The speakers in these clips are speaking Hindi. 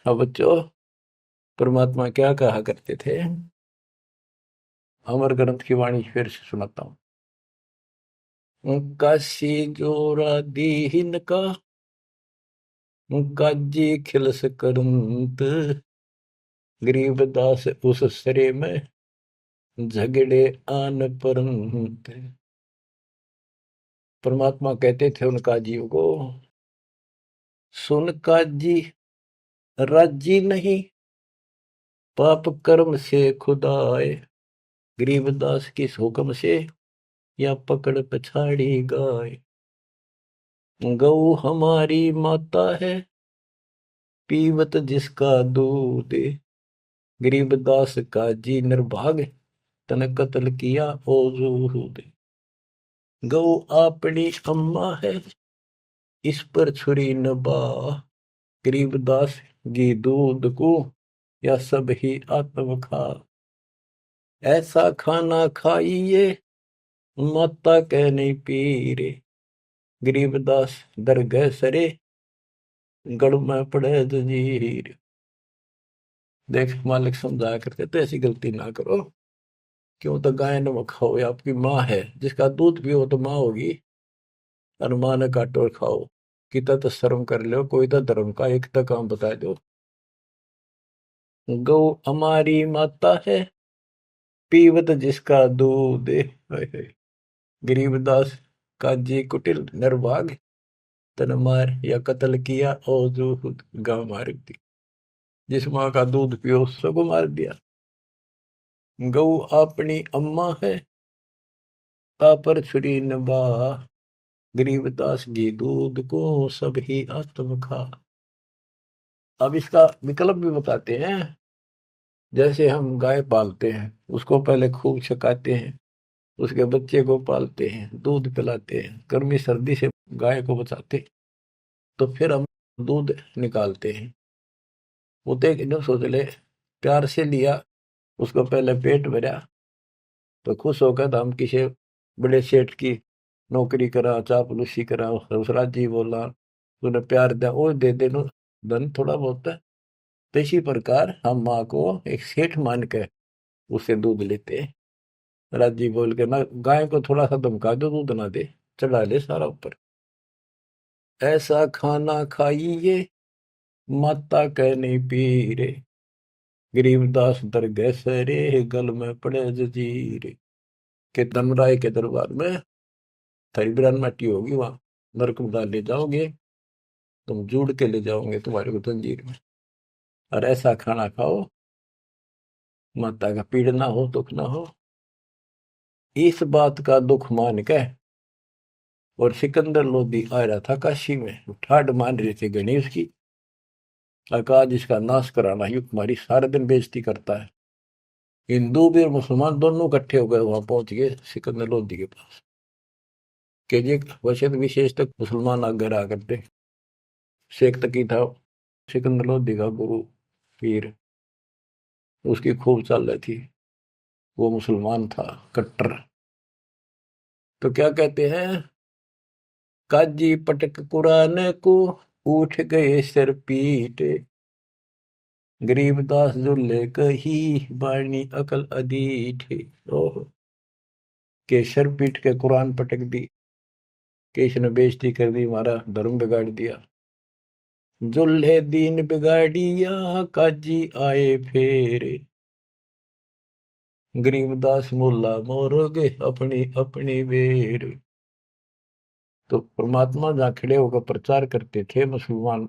हाँ बच्चों, परमात्मा क्या कहा करते थे? अमर ग्रंथ की वाणी फिर से सुनाता हूँ। काशी जोरा दीन का काजी खिलस करंत, गरीबदास उस सरे में झगड़े आन परंत। परमात्मा कहते थे उन काजियों को, सुन काजी राजी नहीं पाप कर्म से खुदाए, गरीबदास किस हुक्म से या पकड़ पछाड़ी गाय। गौ हमारी माता है पीवत जिसका दूध, गरीबदास का जी निर्भाग तन कत्ल किया ओ जूद। गौ अपनी अम्मा है इस पर छुरी न बा, गरीबदास जी दूध को या सब ही आत्म खा। ऐसा खाना खाइए माता कह नहीं पीरे, गरीबदास दरगह सरे गढ़ में पड़े जंजीर। देख मालिक समझाया करते तो ऐसी गलती ना करो। क्यों तो गाय नमक खाओ, या आपकी माँ है जिसका दूध पियो तो माँ होगी, और माँ ने काटो और खाओ। कितना तो शर्म कर लो, कोई तो धर्म का एक तो काम बता दो। गौ हमारी माता है पीवत जिसका दूध, गरीबदास काजी कुटिल निर्भाग तन मार या कत्ल किया और जो गांव मार दी। जिस माँ का दूध पियो उसको मार दिया। गौ अपनी अम्मा है पर छुरी न बा, गरीबदास घी दूध को सब ही आत्म खा। अब इसका विकल्प भी बताते हैं। जैसे हम गाय पालते हैं, उसको पहले खूब छकाते हैं, उसके बच्चे को पालते हैं, दूध पिलाते हैं, गर्मी सर्दी से गाय को बचाते, तो फिर हम दूध निकालते हैं। वो देख न सोच ले, प्यार से लिया, उसको पहले पेट भरा तो खुश होकर तो हम किसी बड़े सेठ की नौकरी करा, चापलूसी करा, ससुराल जी बोला, तूने प्यार दिया वो दे दे नो धन थोड़ा बहुत है। तो इसी प्रकार हम माँ को एक सेठ मान के उससे दूध लेते हैं। राजी बोल के ना, गाय को थोड़ा सा धमका दो, दूध ना दे, चढ़ा ले सारा ऊपर। ऐसा खाना खाइए माता कह नहीं पी रे, गरीबदास दरगह सरे गल में पड़े जजीर। के धनराय के दरबार में थारी बिरान माटी होगी, वहां नरक में डाल ले जाओगे, तुम जुड़ के ले जाओगे तुम्हारे को जंजीर में। और ऐसा खाना खाओ माता का पीड़ ना हो, दुख ना हो। इस बात का दुख मान के और सिकंदर लोधी आ रहा था काशी में, ठाड मान रहे थे गणेश की। अकाज इसका नाश कराना, युग तुम्हारी सारे दिन बेइज्जती करता है। हिंदू भी और मुसलमान दोनों इकट्ठे हो गए, वहां पहुंच गए सिकंदर लोधी के पास के जी वैसे तो विशेष तक मुसलमान आगे रहा करते। शेख तकी था सिकंदर लोधी का गुरु पीर, उसकी खूब चाल रही थी। वो मुसलमान था कट्टर। तो क्या कहते हैं, काजी पटक कुरान को उठ गए सिर पीट, गरीबदास जो लेकर ही बाणी अकल अदीठ। ओह, के सर पीट के कुरान पटक दी, के इसने बेइज्जती कर दी, हमारा धर्म बिगाड़ दिया। जुल्हे दीन बिगाड़िया काजी आए फेरे, गरीबदास मुल्ला मोरोगे अपनी अपनी बेर। तो परमात्मा जहाँ खड़े होकर प्रचार करते थे मुसलमान,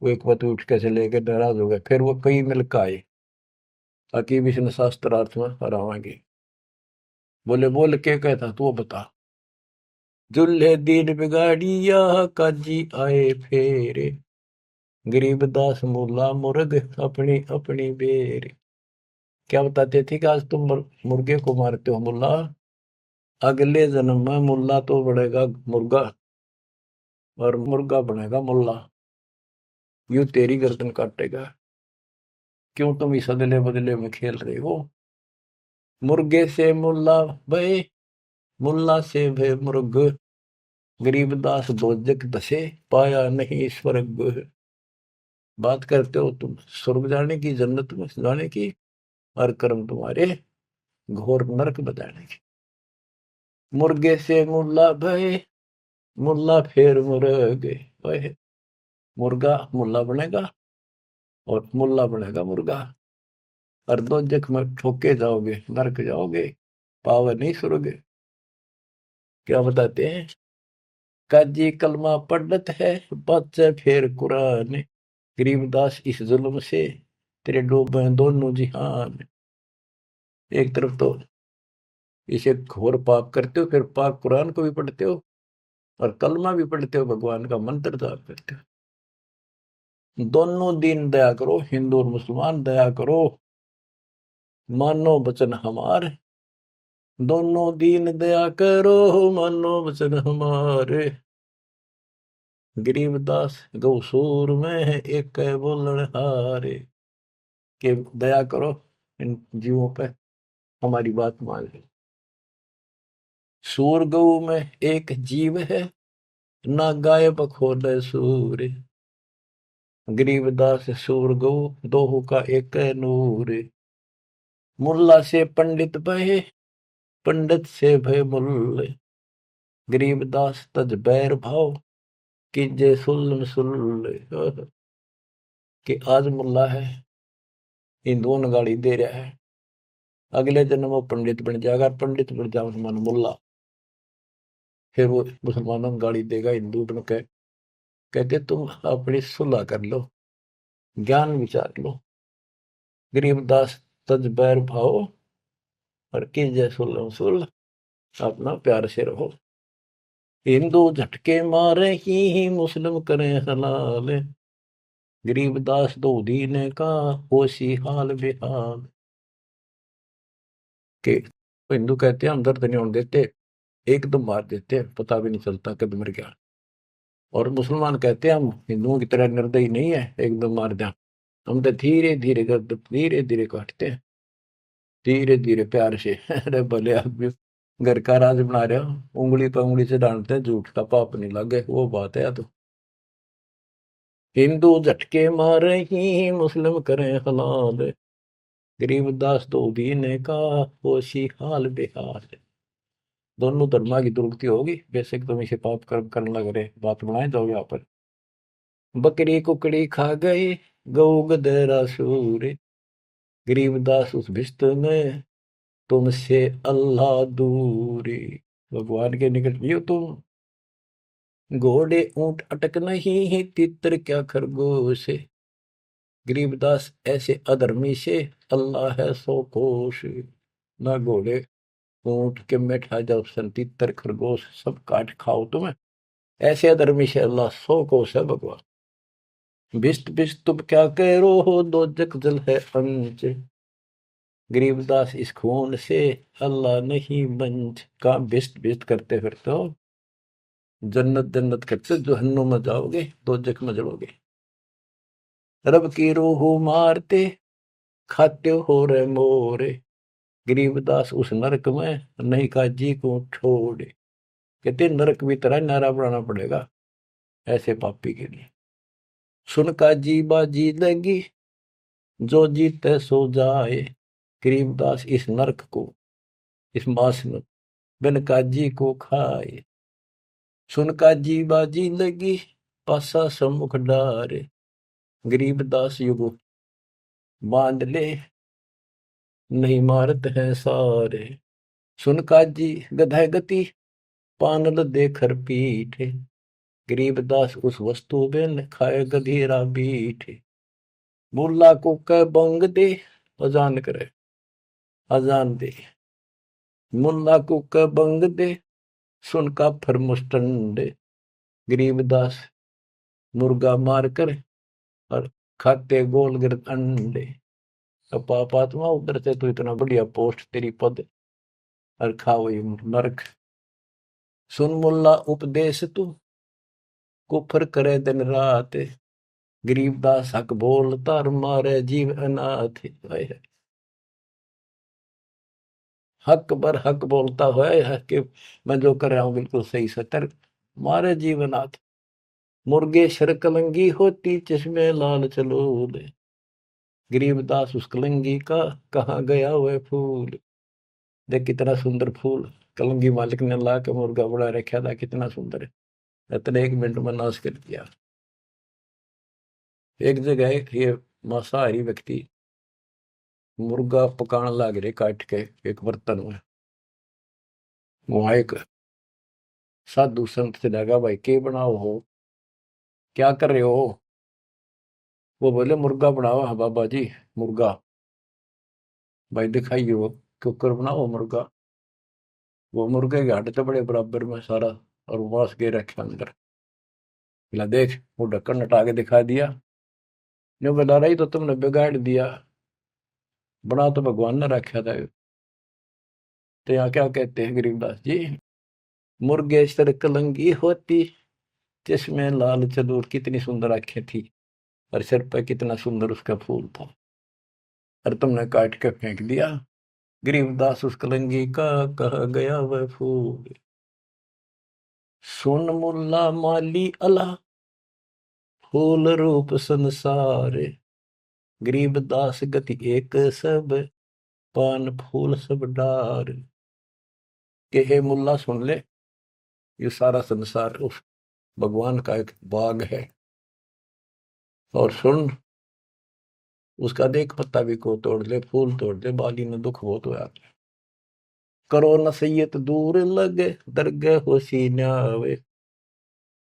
वो एक बात उठ के चले गए, नाराज हो गए। फिर वो कई मिलकर आए, ताकि विष्णु शास्त्रार्थ में हरावाएंगे। बोले बोल के कहता तू बता। जुल्हे दीन बिगाड़िया काजी आए फेरे, गरीबदास मुल्ला मुर्ग अपनी अपनी बेर। क्या बताते थे कि आज तुम मुर्गे को मारते हो मुल्ला, अगले जन्म में मुल्ला तो बनेगा मुर्गा और मुर्गा बनेगा मुल्ला, यूं तेरी गर्दन काटेगा। क्यों तुम इस अदले बदले में खेल रहे हो? मुर्गे से मुल्ला भय, मुल्ला से भय मुर्ग, गरीबदास दोजक दसे पाया नहीं स्वर्ग। बात करते हो तुम स्वर्ग जाने की, जन्नत में जाने की, और कर्म तुम्हारे घोर नरक बताने की। मुर्गे से मुल्ला भय, मुल्ला फिर मुर्गे भय। मुर्गा मुल्ला बनेगा और मुल्ला बनेगा मुर्गा, और दोजख में ठोके जाओगे, नरक जाओगे, पावर नहीं सुरोगे। क्या बताते हैं? काजी कलमा पढ़त है, बच्चे फिर कुरान। गरीबदास इस जुल्म से तेरे डूबे दोनों जिहान। एक तरफ तो इसे घोर पाप करते हो, फिर पाक कुरान को भी पढ़ते हो और कलमा भी पढ़ते हो, भगवान का मंत्र जाप करते हो। दोनों दीन दया करो, हिंदू और मुसलमान दया करो, मानो वचन हमारे। दोनों दीन दया करो, मानो वचन हमारे। गरीबदास गौसूर में है एक है बोलन हारे। के दया करो इन जीवों पे, हमारी बात मान लो। सूर गौ में एक जीव है, ना गाय बखोले सूर। गरीबदास सूर गौ, दोहू का एक है नूर। मुल्ला से पंडित भय, पंडित से भय मुल्ले। गरीबदास तज बैर भाव, कीजे सुल्ल सुल्ले। कि आज मुल्ला है, हिंदुओं ने गाली दे रहा है, अगले जन्म वो पंडित बन जाएगा, पंडित बन जाओ मुसलमान मुल्ला, फिर वो मुसलमानों को गाली देगा हिंदू बन के। कहते तुम अपनी सुलह कर लो, ज्ञान विचार लो। गरीबदास तज बैर भाव, और कीजे सुल्ल सुल्ल, अपना प्यार से रहो। हिंदू झटके मारे ही मुस्लिम करें हलाल। गरीबदास दो दीने का होशी हाल बेहाल। के हिंदू कहते हैं हम दर्द नहीं होने देते, एकदम मार देते हैं, पता भी नहीं चलता कब मर गया। और मुसलमान कहते हैं हम हिंदुओं की तरह निर्दयी नहीं है, एकदम मार दिया। हम तो धीरे धीरे कर, धीरे धीरे काटते हैं, धीरे धीरे प्यार से। अरे भले आप भी घर का राज बना रहे हो, उंगली पर उंगली से डांटते हैं, झूठ का पाप नहीं लगे, वो बात है। तो हिंदू झटके मारे ही मुस्लिम करें हलाल। गरीबदास दो दीने का होशी हाल बेहाल। दोनों धर्मा की दुर्गति होगी, बेशक तुम इसे पाप कर्म करने लग रहे, बात बनाए जाओ यहाँ पर। बकरी कुकड़ी खा गए, गऊ गधेरा सूर। गरीबदास उस भिस्त में, तुमसे अल्लाह दूरी। भगवान के निकट भी हो तुम। घोड़े ऊंट अटक नहीं, तितर क्या खरगोश। गरीबदास ऐसे अधर्मी से अल्लाह है सो कोश। ना घोड़े ऊंट के बैठा जाओ, तितर खरगोश सब काट खाओ तुम्हें, ऐसे अधर्मी से अल्लाह सो कोश है भगवान। भिष्ट भिष्ट तुम क्या कह रो हो, दो जग जल है अंच। गरीबदास इस खून से अल्लाह नहीं बंच। का भिष्ट भिष्ट करते फिरते हो, जन्नत जन्नत करते जहन्नुम में जाओगे, दो जग में जलोगे। रब की रूह मारते, खाते हो रे मोरे। गरीबदास उस नरक में नहीं का जी को छोड़े। कहते नरक भी तरह नारा बनाना पड़ेगा ऐसे पापी के लिए। सुन का जी बाजी लगी, जो जीते सो जाए। गरीबदास इस नरक को, इस मास में बिन काजी को खाए। सुन का जी बाजी लगी, पासा सम्मुख डारे। गरीबदास युग बांध ले, नहीं मारत है सारे। सुन काजी गधा गति, पानल देखर पीठे। गरीबदास उस वस्तु बिन खाए गधीरा बीठे। मुल्ला को कह बंग दे, अजान करे, अजान दे। मुल्ला को कह बंग दे, सुन का फर मुस्टंडे। गरीबदास मुर्गा मार कर और खाते गोल गिरत अंडे। अब पापात्मा उधर से तो इतना बढ़िया पोस्ट तेरी पद, और खाओ ये नरक। सुन मुल्ला उपदेश तू, कुफर करे दिन रात। गरीबदास हक बोलता और मारे जीव अनाथ। हक बर हक बोलता है कि मैं जो कर रहा हूं बिल्कुल सही सतर, मारे जीव अनाथ। मुर्गे शरकलंगी होती चश्मे लाल चलोले, गरीबदास उस कलंगी का कहाँ गया वह फूल। देख कितना सुंदर फूल कलंगी मालिक ने ला के मुर्गा बड़ा रखा था, कितना सुंदर है, इतने 1 मिनट में नाश कर दिया। एक जगह ये मांसाहारी व्यक्ति मुर्गा पकाने लग रहे काट के एक बर्तन में। वहां एक साधु संत से लगा, भाई के बनाओ हो, क्या कर रहे हो। वो बोले मुर्गा बनाओ। हाँ बाबा जी मुर्गा। भाई दिखाइए वो कुकर बनाओ मुर्गा। वो मुर्गे के हड्डी तो बड़े बराबर में सारा, और मांस गे रखे अंदर। बोला देख, वो ढक्कन हटा के दिखा दिया। जो बता रही तो तुमने बिगाड़ दिया, बना तो भगवान ने रखा था। तो यहाँ क्या कहते हैं गरीबदास जी, मुर्गे सर कलंगी होती जिसमें लाल चदूर, कितनी सुंदर आंखें थी और सिर पर कितना सुंदर उसका फूल था, और तुमने काट के फेंक दिया। गरीबदास उस कलंगी का कहा गया वह फूल। सुन मुल्ला माली अला फूल रूप संसार, गरीबदास गति एक सब पान फूल सब डार। के हे मुल्ला सुन ले, ये सारा संसार उस भगवान का एक बाग है, और सुन उसका देख पत्ता भी को तोड़ ले, फूल तोड़ ले, बाली ने दुख बहुत होया। करो नसीहत दूर लगे दरगह होशी न्यावे,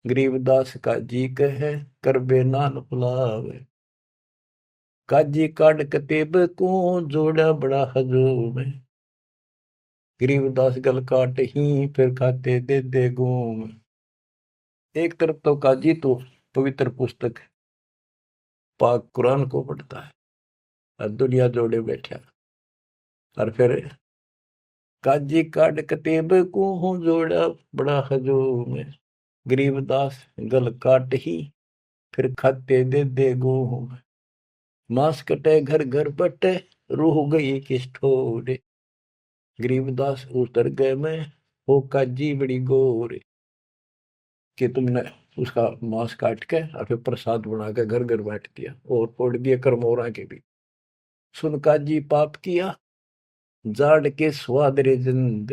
गरीबदास का जी कहे कर बे नान फुलावे। काजी काट कतेब को जोड़ा बड़ा हजूम, गरीबदास गल काट ही फिर खाते दे दे घूम। एक तरफ तो काजी तो पवित्र पुस्तक पाक कुरान को पढ़ता है और दुनिया जोड़े बैठा, और फिर काजी काट कतेब को जोड़ा बड़ा हजूम, गरीबदास गल काट ही फिर खाते दे दे घूम। मांस कटे घर घर बटे रूह गई किस ठोरे, गरीबदास उतर गए मैं हो काजी बड़ी गोरे। कि तुमने उसका मांस काट के और फिर प्रसाद बना के घर घर बांट दिया और फोड़ दिए करमोरा के भी। सुन काजी पाप किया जाड़ के स्वाद रे जिंद,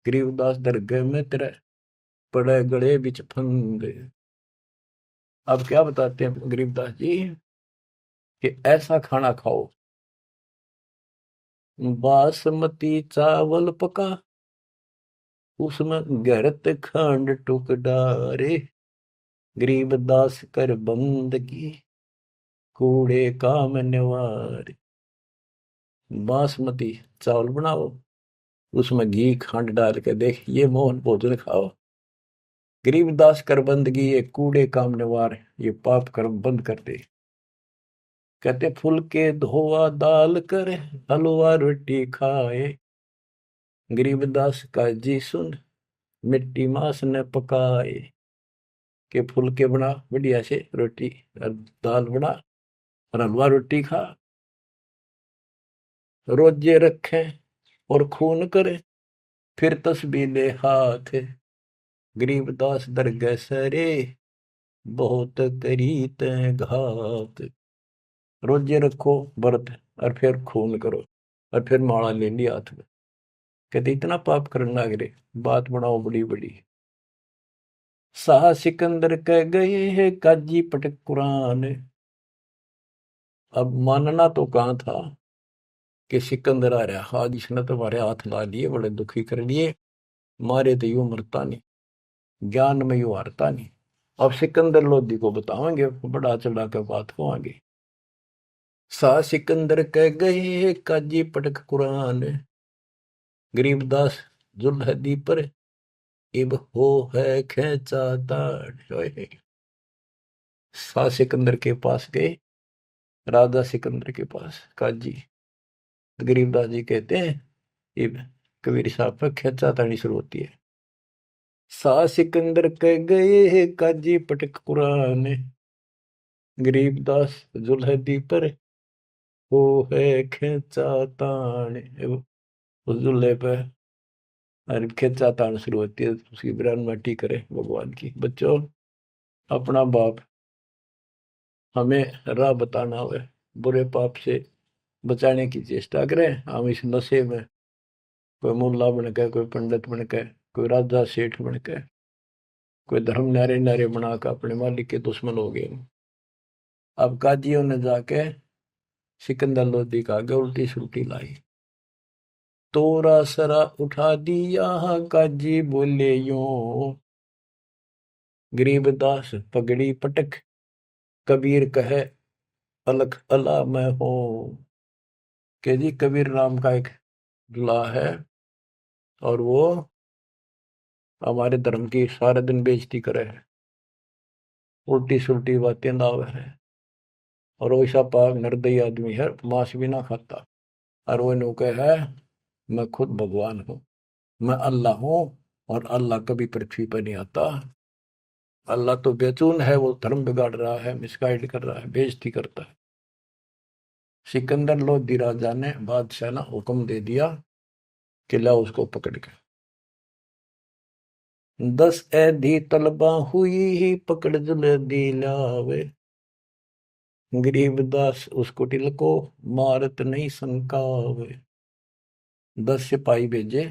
गरीबदास दरगह में तेरे पड़े गड़े बिच फंद। अब क्या बताते हैं गरीबदास जी कि ऐसा खाना खाओ, बासमती चावल पका उसमें गरत खंड टुक डारे, गरीबदास कर बंदगी कूड़े काम निवार। बासमती चावल बनाओ, उसमें घी खंड डाल के देख ये मोहन भोजन खाओ, गरीबदास कर बंदगी ये कूड़े काम निवार, ये पाप कर्म बंद कर दे। कहते फुलके धोआ दाल कर हलवा रोटी खाए, गरीबदास का जी सुन मिट्टी मांस न पकाए। के फुलके बना बढ़िया से रोटी और दाल बना और हलवा रोटी खा, रोजे रखे और खून करे फिर तस्बीह ले हाथ, गरीबदास दरगह सरे बहुत करी तय घात। रोजे रखो व्रत और फिर खून करो और फिर माला ले ली हाथ में। कहते इतना पाप करने लग रहे, बात बनाओ बड़ी बड़ी। शाह सिकंदर कह गए है काजी पटक कुरान। अब मानना तो कहाँ था कि सिकंदर आ रहा, हाज इसने तो हमारे हाथ ला लिए, बड़े दुखी कर लिए, मारे तो यूं मरता नहीं, ज्ञान में यूं हारता नहीं। अब सिकंदर लोधी को बताओगे, बड़ा चढ़ा कर बात को आगे। शाह सिकंदर कह गए है काजी पटक कुरान, गरीबदास जुल्हदी पर इब हो है खेचा ताड़। शाह सिकंदर के पास गए, राजा सिकंदर के पास काजी, गरीबदास जी कहते हैं इब कबीर साहब पर खेचातानी शुरू होती है। शाह सिकंदर कह गए है काजी पटक कुरान, गरीबदास जुल्हदी पर हो है खेचातान। उस जुल्हे पे और खेचातान शुरू होती है, उसकी बयान माटी करे भगवान की। बच्चों अपना बाप हमें राह बताना हुए, बुरे पाप से बचाने की चेष्टा करें। हम इस नशे में कोई मुल्ला बन के, कोई पंडित बन के, कोई राजा सेठ बन के, कोई धर्म नारे नारे बना कर अपने मालिक के दुश्मन हो गए। अब काजियों ने जाके सिकंदर लोधी का आगे उल्टी सुल्टी लाई। तोरा सरा उठा दिया काजी बोले यूं, गरीबदास पगड़ी पटक कबीर कहे अलख अला मैं हूं। के जी कबीर नाम का एक दूल्हा है और वो हमारे धर्म की सारे दिन बेइज्जती करे है, उल्टी सुल्टी बातें लावे है, और वो ऐसा पाक निर्दयी आदमी है, मांस भी ना खाता। और वो नु कहे है मैं खुद भगवान हूँ, मैं अल्लाह हूँ, और अल्लाह कभी पृथ्वी पर नहीं आता। अल्लाह तो बेचून है, वो धर्म बिगाड़ रहा है, मिसगाइड कर रहा है, बेइज्जती करता है। सिकंदर लोधी राजा ने बादशाह ने हुक्म दे दिया कि ला उसको पकड़ के 10 ऐधी तलबा हुई ही पकड़ जल्दी लावे। गरीबदास उस कुटिल को मारत नहीं संकावे। 10 सिपाही भेजे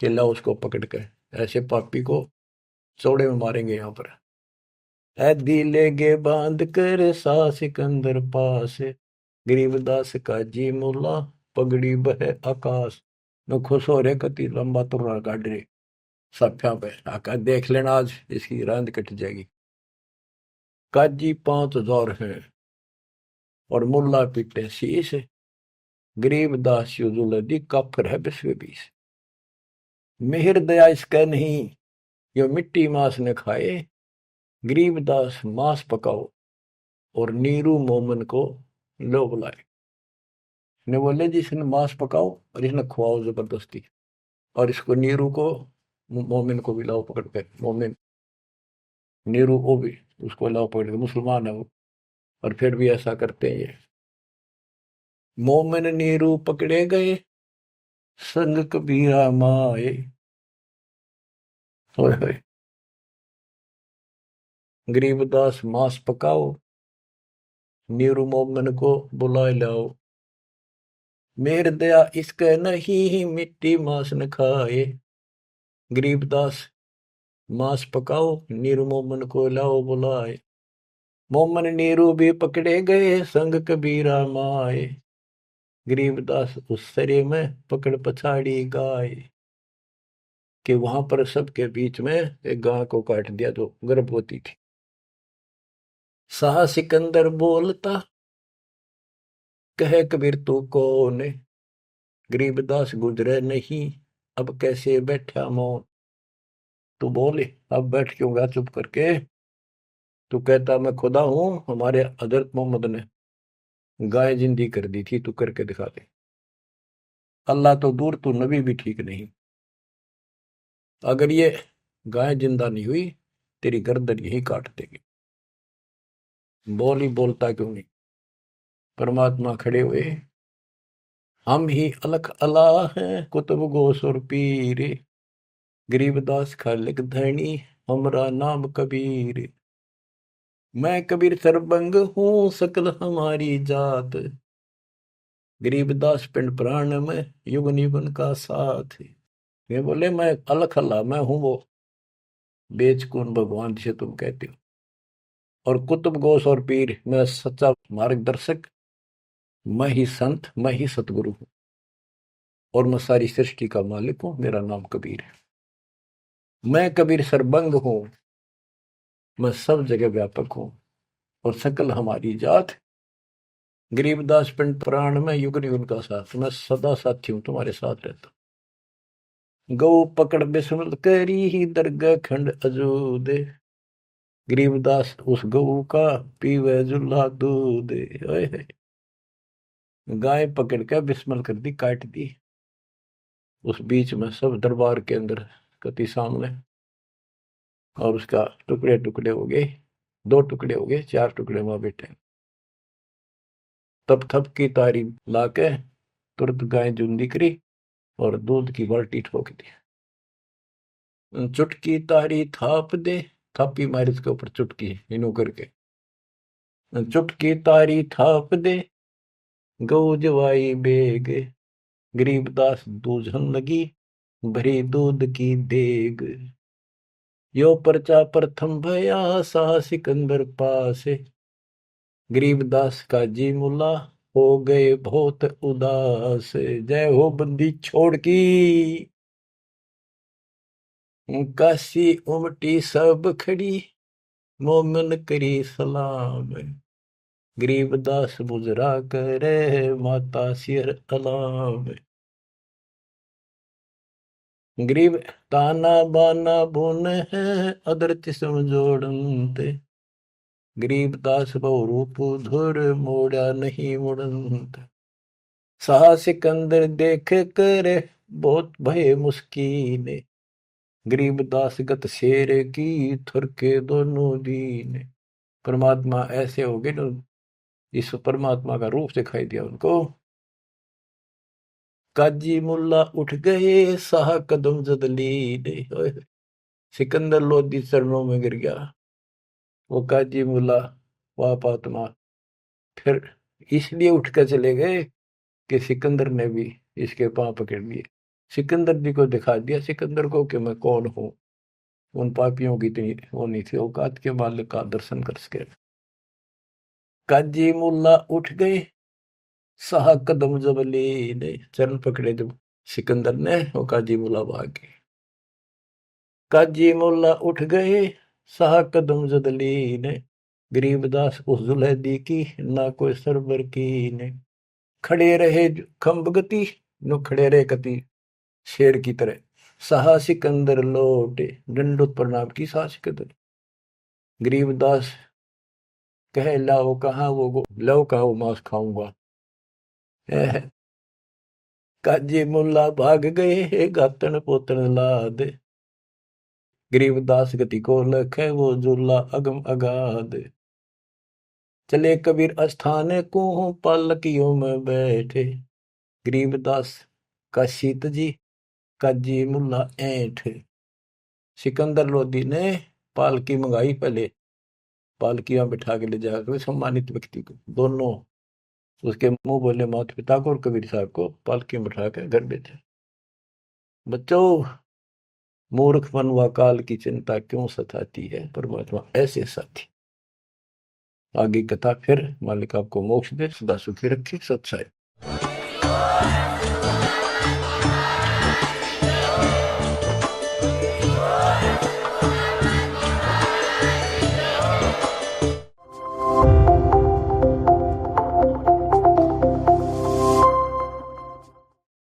कि ला उसको पकड़ के ऐसे पापी को चौड़े में मारेंगे यहाँ पर। ऐदी लेगे बांध कर सा सिकंदर पास, गरीबदास का जी मुला पगड़ी बह आकाश। न खुश हो रहे कति लंबा तुर्रा काट रहे सफ्या पे आका, देख लेना आज इसकी रांद कट जाएगी। काजी 5000 है और मुल्ला पीटे शीश, गरीबदास युजुलदी काफिर है 20 मिहिर दया इसका नहीं, यो मिट्टी मांस न खाए। गरीबदास मांस पकाओ और नीरू मोमन को लो बुलाए। ने बोले जी इसने मांस पकाओ और इसने खुआओ जबरदस्ती, और इसको नीरू को मोमिन को भी लाओ पकड़ के। मोमिन नीरू वो भी उसको लाओ पकड़ के, मुसलमान है वो, और फिर भी ऐसा करते हैं ये। मोमिन नीरू पकड़े गए संग कबीरा माए। होए होए। गरीबदास मांस पकाओ, नीरू मोमिन को बुलाए लाओ। मेर दया इसके नहीं मिट्टी मांस न खाए। गरीबदास मांस पकाओ, नीरू मोमन को लाओ बुलाए। मोमन नीरू भी पकड़े गए संग कबीरा माए। गरीबदास उस सरे में पकड़ पछाड़ी गाय, कि वहां पर सबके बीच में एक गाय को काट दिया जो गर्भवती थी। शाह सिकंदर बोलता कहे कबीर तू कौन। गरीबदास गुजरे नहीं अब कैसे बैठा मौन। तू बोले अब बैठ क्यों गया चुप करके। तू कहता मैं खुदा हूं, हमारे हजरत मोहम्मद ने गाय जिंदी कर दी थी, तू करके दिखा दे। अल्लाह तो दूर, तू नबी भी ठीक नहीं। अगर ये गाय जिंदा नहीं हुई तेरी गर्दन यही काट देगी। बोल ही बोलता क्यों नहीं। परमात्मा खड़े हुए, हम ही अलख अल्लाह हैं कुतुब गोसुर पीर। गरीबदास खालिक धनी हमरा नाम कबीर। मैं कबीर सरबंग हूं सकल हमारी जात। गरीबदास पिंड प्राण में युगन युगन का साथ। ये बोले मैं अलख अल्लाह, मैं हूं वो बेचकुन भगवान जिसे तुम कहते हो, और कुतुब गोस और पीर मैं सच्चा मार्गदर्शक, मैं ही संत, मैं ही सतगुरु हूं, और मैं सारी सृष्टि का मालिक हूं, मेरा नाम कबीर है। मैं कबीर सरबंग हूं, मैं सब जगह व्यापक हूं, और सकल हमारी जात। गरीबदास पिंड प्राण में युग युग का साथ, मैं सदा साथी हूं, तुम्हारे साथ रहता। गौ पकड़ बिस्मल करी ही दरगाह खंड अजूदे। गरीबदास उस गऊ का पीवे जुल्ला दूध। गाय पकड़ के बिस्मल कर दी, काट दी। उस बीच में सब दरबार के अंदर कति सामने, और उसका टुकड़े टुकड़े हो गए, 2 टुकड़े हो गए, 4 टुकड़े वहां बैठे। तब थप की तारी लाके तुरंत गाय जुंदी करी और दूध की बाल्टी ठोक दी। चुटकी तारी थाप दे थापी मारी इसके ऊपर चुटकी इनो करके, चुटकी तारी थाप दे गऊ जवाई बेग, गरीबदास दूझन लगी भरी दूध की देग। यो पर्चा प्रथम भया शाह सिकंदर पास, गरीबदास का जी मुल्ला हो गए बहुत उदास। जय हो बंदी छोड़ की, काशी उमटी सब खड़ी मोमन करी सलाम, गरीबदास मुजरा करे माता सिर अलाम। गरीब ताना बाना बुन है अदरच समझोड़ते, गरीबदास बहु रूप धुर मोड़ा नहीं मुड़ंत। शाह सिकंदर देख कर बहुत भय मुस्कीन, गरीबदास गत शेर की थुरके दोनों दीन। परमात्मा ऐसे हो गए ना, इस परमात्मा का रूप दिखाई दिया उनको। काजी मुल्ला उठ गए शाह कदम जदलीन, सिकंदर लोधी चरणों में गिर गया। वो काजी मुल्ला पाप आत्मा फिर इसलिए उठ कर चले गए कि सिकंदर ने भी इसके पांव पकड़ लिए, सिकंदर जी को दिखा दिया सिकंदर को कि मैं कौन हूं। उन पापियों की इतनी वो नहीं थी औकात के मालिक का दर्शन कर सके। काजी मुल्ला उठ गए शाह कदम जब ले, चरण पकड़े जब सिकंदर ने वो काजी मुल्ला भाग गए। काजी मुल्ला उठ गए शाह कदम जदली ने, गरीबदास उस जुलैदी की ना कोई सरबर की ने। खड़े रहे खम्ब गति नो खड़े रहे कति शेर की तरह, शाह सिकंदर लौटे दंडोत प्रणाम की शाह सिकंदर। गरीबदास कहे लाओ कहाँ वो लाओ कहा वो मांस खाऊंगा। काजी मुल्ला भाग गए गातन पोतन लाद, गरीबदास गति को लखे वो जुल्ला अगम अगाध। चले कबीर अस्थान को पालकियों में बैठे, गरीबदास का शीत जी काजी मुल्ला ऐठ। सिकंदर लोधी ने पालकी मंगाई, पहले पालकियां बिठा के ले जाकर सम्मानित व्यक्ति को, दोनों उसके मुंह बोले माता पिता को और कबीर साहब को पालकी में बिठा कर घर भेजे। बच्चों, मूर्खपन व काल की चिंता क्यों सताती है, परमात्मा ऐसे साथी। आगे कथा फिर, मालिक आपको मोक्ष दे, सदा सुखी रखे, सत्साई।